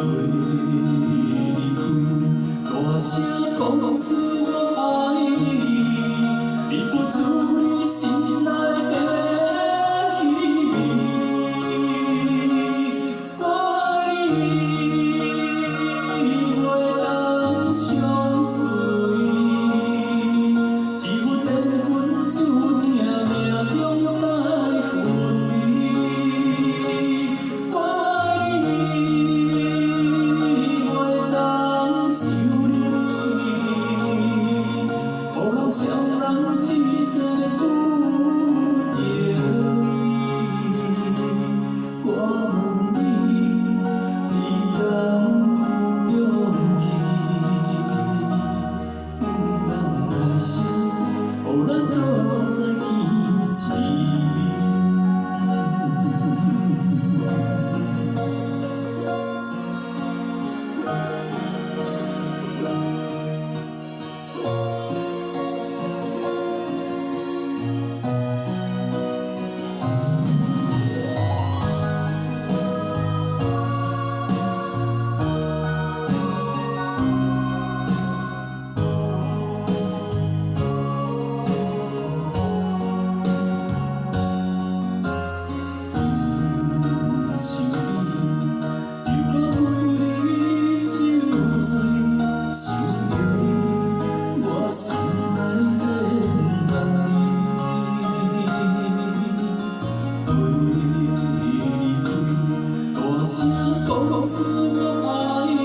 离开，大声讲出我爱你，你不住你心内的秘密，我你袂当相随，一份缘分注定命中该分离，我你袂当想你，予人双人一世不得已，我问你，你敢有勇气？人来生，予咱搁再见一面。讲出我爱你，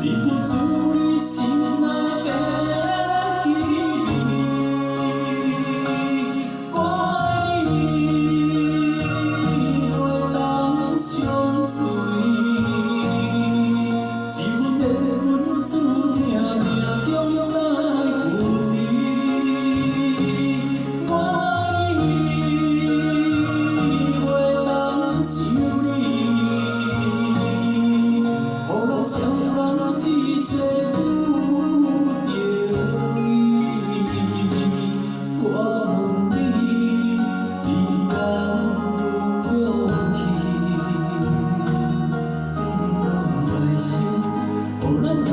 你不住你心内的秘密，我你袂当相随，一份缘分注定命中该分离，我你袂当想你。双人一世不得已，我问你，你敢有勇气？来生，予咱搁